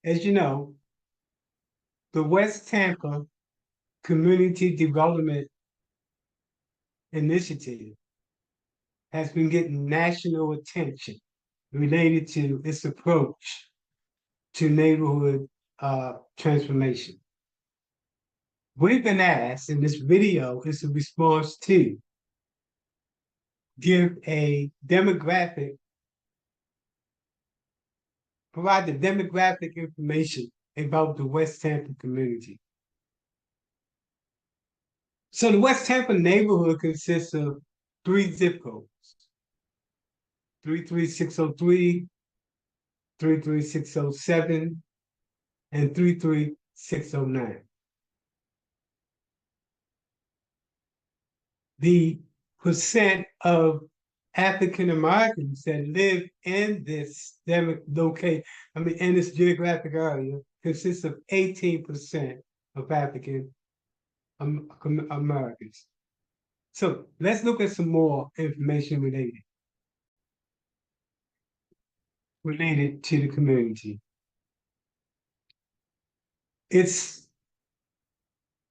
As you know, the West Tampa Community Development Initiative has been getting national attention related to its approach to neighborhood transformation. We've been asked, and this video is a response to give a demographic, provide the demographic information about the West Tampa community. So the West Tampa neighborhood consists of 3 zip codes: 33603, 33607, and 33609. The percent of African Americans that live in this in this geographic area consists of 18% of African Americans. So let's look at some more information related to the community. It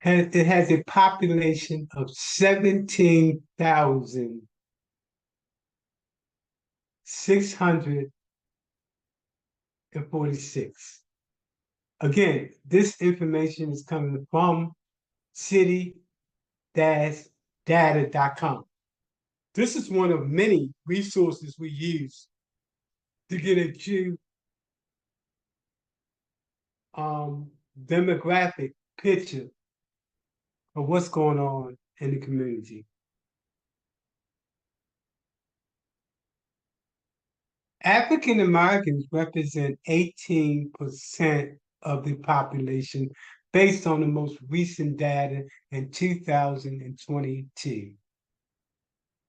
has a population of 17,646. Again, this information is coming from city-data.com. This is one of many resources we use to get a true demographic picture of what's going on in the community. African Americans represent 18% of the population based on the most recent data in 2022.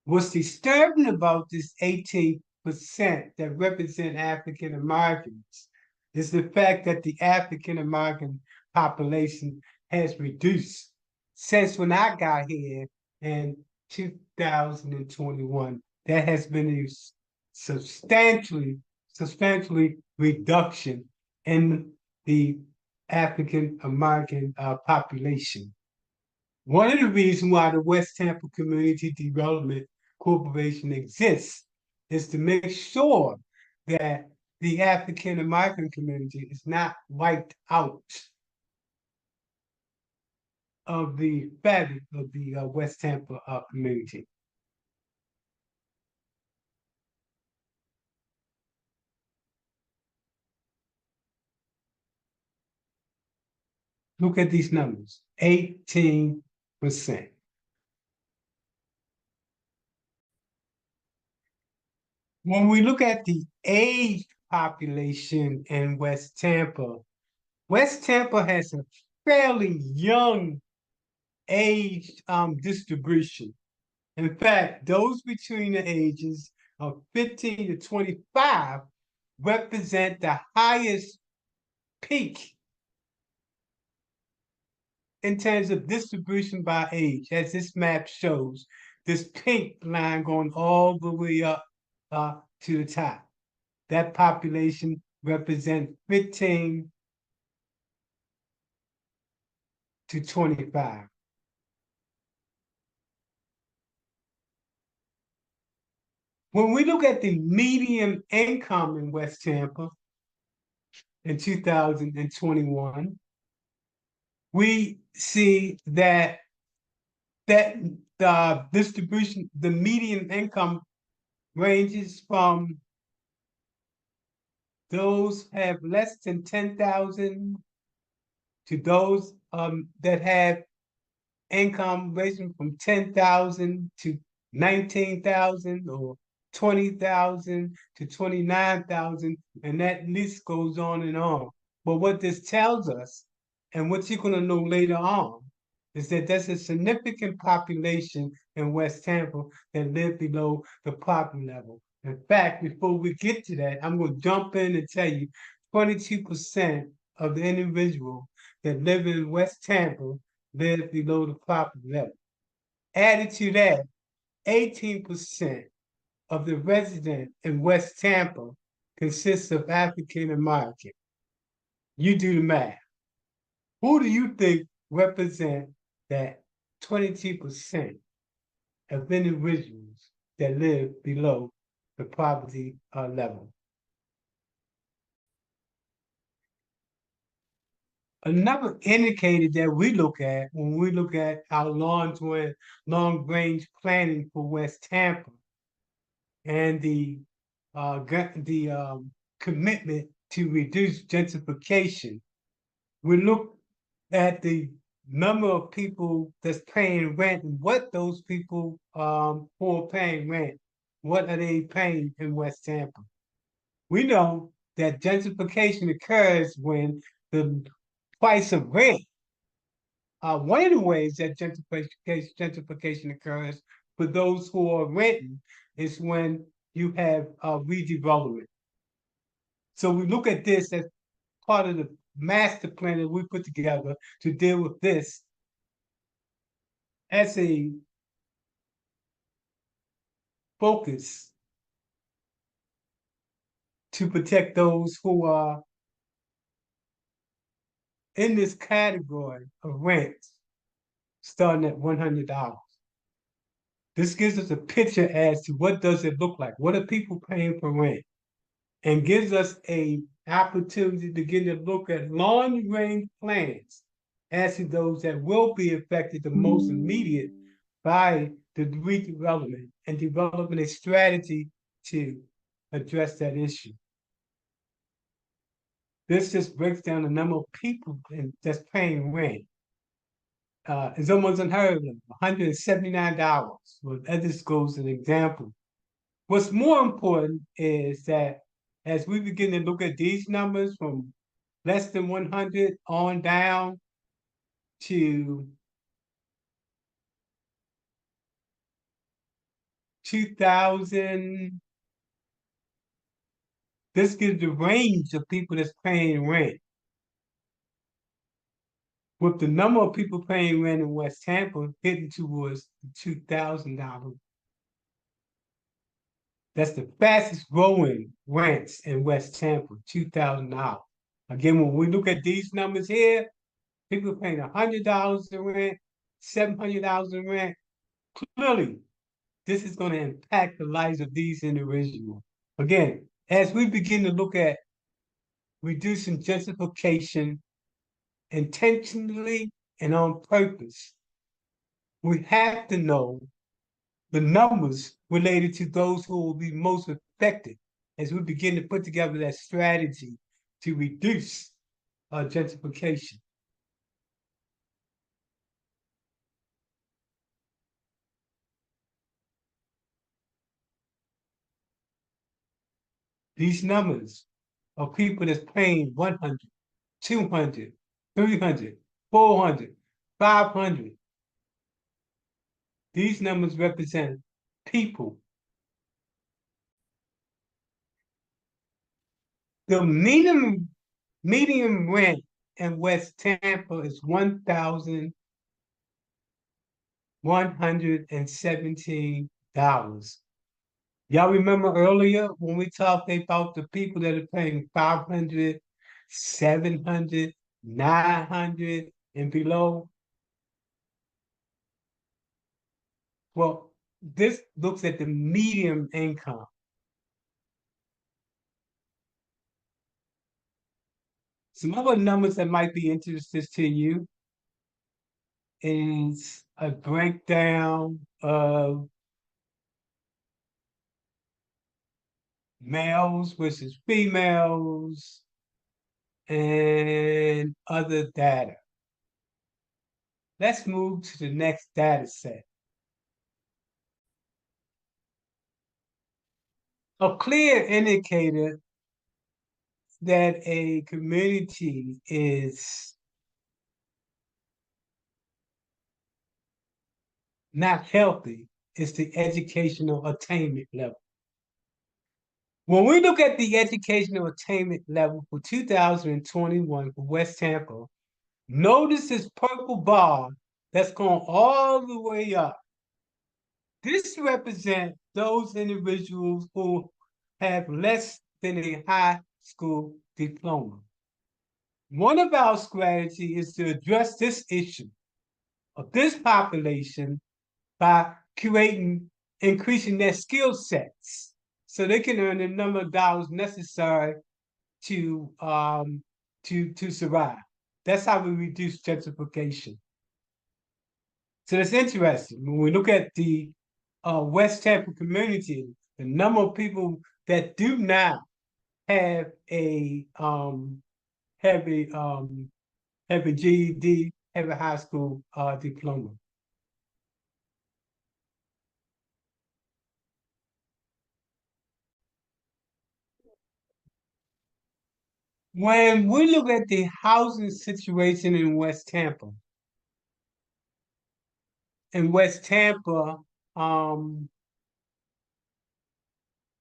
What's disturbing about this 18% that represent African Americans is the fact that the African American population has reduced since when I got here in 2021. There has been a substantially reduction in the African American population. One of the reasons why the West Tampa Community Development Corporation exists is to make sure that the African American community is not wiped out of the fabric of the West Tampa community. Look at these numbers, 18%. When we look at the age population in West Tampa has a fairly young age distribution. In fact, those between the ages of 15 to 25 represent the highest peak in terms of distribution by age, as this map shows, this pink line going all the way up to the top. That population represents 15 to 25. When we look at the median income in West Tampa in 2021, we see that the distribution, the median income ranges from those have less than 10,000 to those that have income ranging from 10,000 to 19,000 or 20,000 to 29,000, and that list goes on and on. But what this tells us, and what you're going to know later on, is that there's a significant population in West Tampa that live below the poverty level. In fact, before we get to that, I'm going to jump in and tell you 22% of the individuals that live in West Tampa live below the poverty level. Added to that, 18% of the residents in West Tampa consists of African American. You do the math. Who do you think represent that 22% of individuals that live below the poverty level? Another indicator that we look at when we look at our long range planning for West Tampa and the commitment to reduce gentrification, we look at the number of people that's paying rent and what those people who are paying rent, what are they paying in West Tampa? We know that gentrification occurs when the price of rent, one of the ways that gentrification occurs for those who are renting is when you have redevelopment. So we look at this as part of the master plan that we put together to deal with this as a focus to protect those who are in this category of rent starting at $100. This gives us a picture as to what does it look like? What are people paying for rent? And gives us a opportunity to get a look at long range plans as to those that will be affected the most immediate by the redevelopment and developing a strategy to address that issue. This just breaks down the number of people that's paying rent. It's almost unheard of, $179. Well, that just goes as an example. What's more important is that as we begin to look at these numbers from less than 100 on down to 2,000, this gives the range of people that's paying rent. With the number of people paying rent in West Tampa hitting towards $2,000, that's the fastest growing rents in West Tampa, $2,000. Again, when we look at these numbers here, people paying $100 in rent, $700 in rent. Clearly, this is going to impact the lives of these individuals. Again, as we begin to look at reducing gentrification intentionally and on purpose, we have to know the numbers related to those who will be most affected as we begin to put together that strategy to reduce gentrification. These numbers of people that's paying 100, 200, 300, 400, 500. These numbers represent people. The median rent in West Tampa is $1,117. Y'all remember earlier when we talked about the people that are paying 500, 700, 900 and below? Well, this looks at the median income. Some other numbers that might be interesting to you is a breakdown of males versus females and other data. Let's move to the next data set. A clear indicator that a community is not healthy is the educational attainment level. When we look at the educational attainment level for 2021 for West Tampa, notice this purple bar that's going all the way up. This represents those individuals who have less than a high school diploma. One of our strategies is to address this issue of this population by creating, increasing their skill sets so they can earn the number of dollars necessary to to survive. That's how we reduce gentrification. So that's interesting. When we look at the West Tampa community, the number of people that do not have a have a have a GED, have a high school diploma. When we look at the housing situation in West Tampa, um,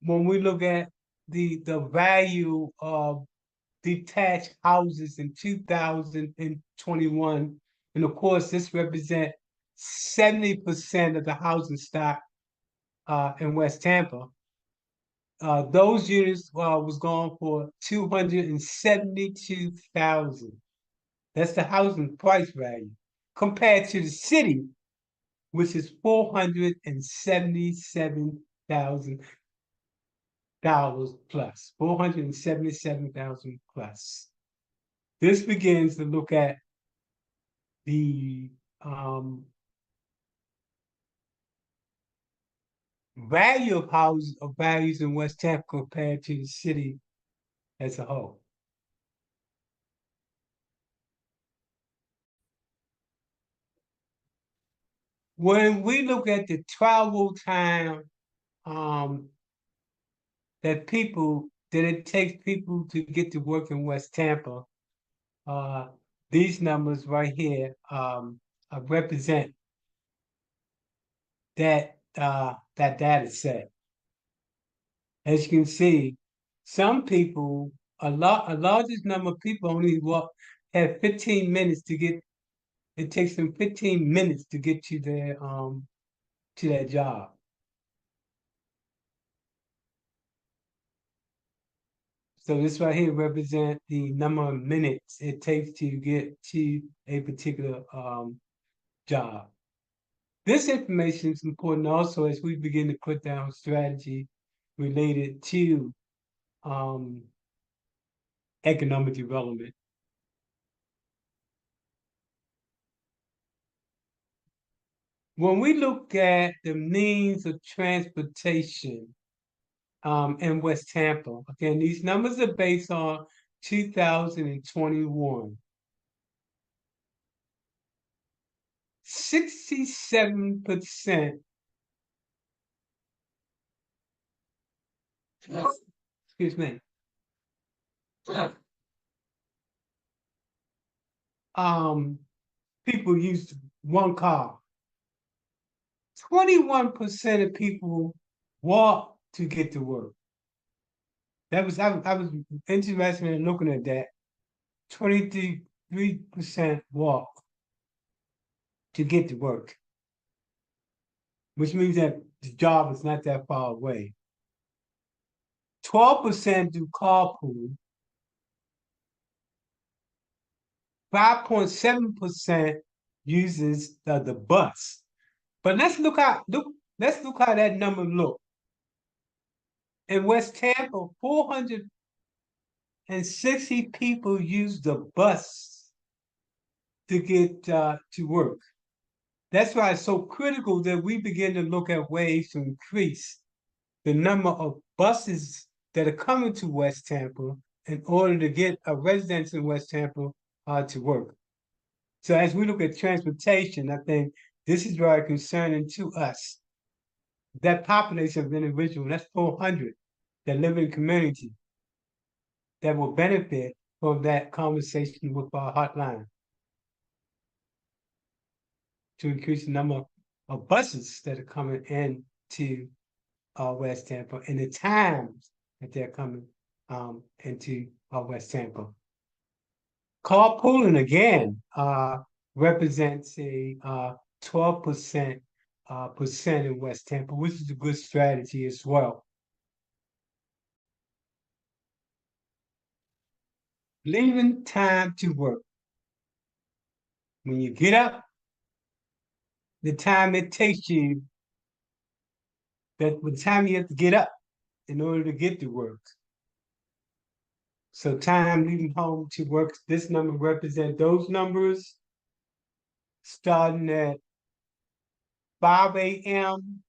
when we look at the value of detached houses in 2021, and of course, this represents 70% of the housing stock in West Tampa. Those units was going for 272,000. That's the housing price value compared to the city, which is $477,000 plus, 477,000 plus. This begins to look at the value of houses of values in West Tampa compared to the city as a whole. When we look at the travel time um, that it takes people to get to work in West Tampa, uh, these numbers right here represent that data set. As you can see, some people, a largest number of people only have 15 minutes to get. It takes them 15 minutes to get to their job. So this right here represents the number of minutes it takes to get to a particular job. This information is important also as we begin to put down strategy related to um, economic development. When we look at the means of transportation in West Tampa, again, these numbers are based on 2021. 67%, excuse me, um, people use one car. 21% of people walk to get to work. I was interested in looking at that. 23% walk to get to work, which means that the job is not that far away. 12% do carpool. 5.7% uses the bus. But let's look how that number look. In West Tampa, 460 people use the bus to get to work. That's why it's so critical that we begin to look at ways to increase the number of buses that are coming to West Tampa in order to get a residents in West Tampa to work. So as we look at transportation, I think this is very concerning to us. That population of individuals, that's 400 that live in community that will benefit from that conversation with our hotline to increase the number of buses that are coming in to West Tampa and the times that they're coming into West Tampa. Carpooling again represents a 12% percent in West Tampa, which is a good strategy as well. Leaving time to work. When you get up, the time it takes you, that the time you have to get up in order to get to work. So time leaving home to work, this number represents those numbers starting at 5 a.m.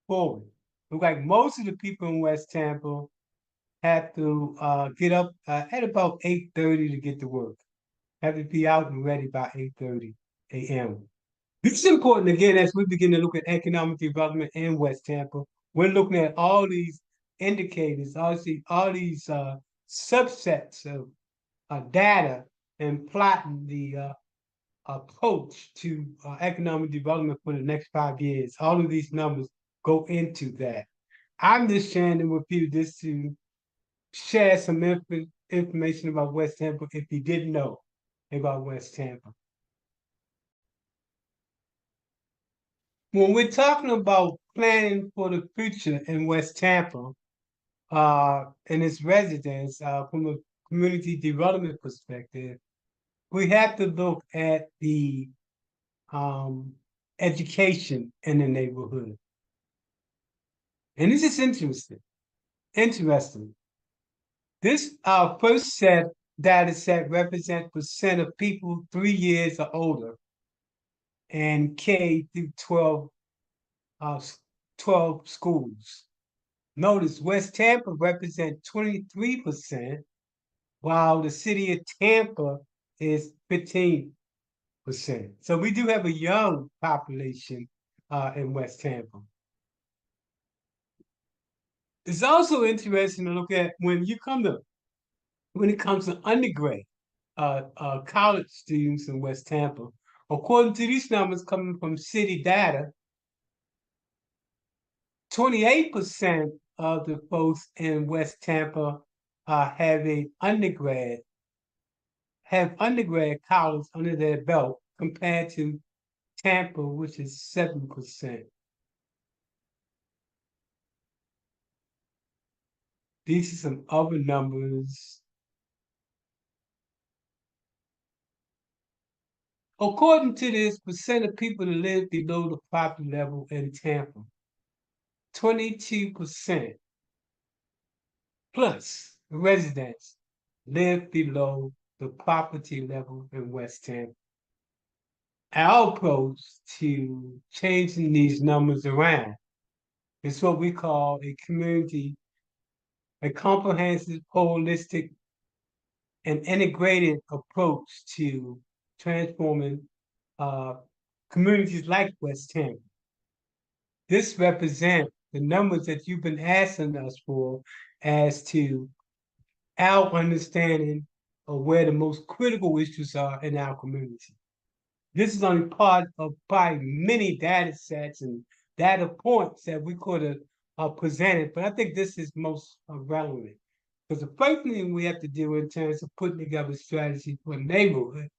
forward. Look like most of the people in West Tampa have to get up at about 8:30 to get to work. Have to be out and ready by 8:30 a.m. This is important again as we begin to look at economic development in West Tampa. We're looking at all these indicators, all these subsets of data and plotting the approach to economic development for the next 5 years. All of these numbers go into that. I'm just sharing with you this to share some information about West Tampa if you didn't know about West Tampa. When we're talking about planning for the future in West Tampa and its residents from a community development perspective, we have to look at the education in the neighborhood. And this is interesting. Interesting. This first data set represents percent of people 3 years or older and K through 12 schools. Notice West Tampa represents 23%, while the city of Tampa is 15%. So we do have a young population in West Tampa. It's also interesting to look at when it comes to undergrad college students in West Tampa. According to these numbers coming from city data, 28% of the folks in West Tampa have undergrad college under their belt compared to Tampa, which is 7%. These are some other numbers. According to this, percent of people that live below the poverty level in Tampa, 22% plus residents live below the poverty level in West Tampa. Our approach to changing these numbers around is what we call a comprehensive, holistic, and integrated approach to transforming communities like West Tampa. This represents the numbers that you've been asking us for as to our understanding of where the most critical issues are in our community. This is only part of probably many data sets and data points that we could have presented, but I think this is most relevant. Because the first thing we have to do in terms of putting together strategy for a neighborhood,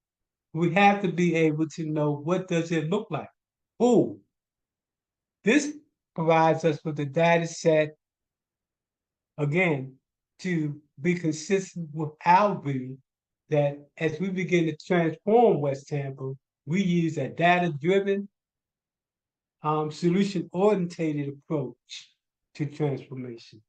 we have to be able to know what does it look like. Who? This provides us with a data set, again, to be consistent with our view that as we begin to transform West Tampa, we use a data-driven, solution-oriented approach to transformation.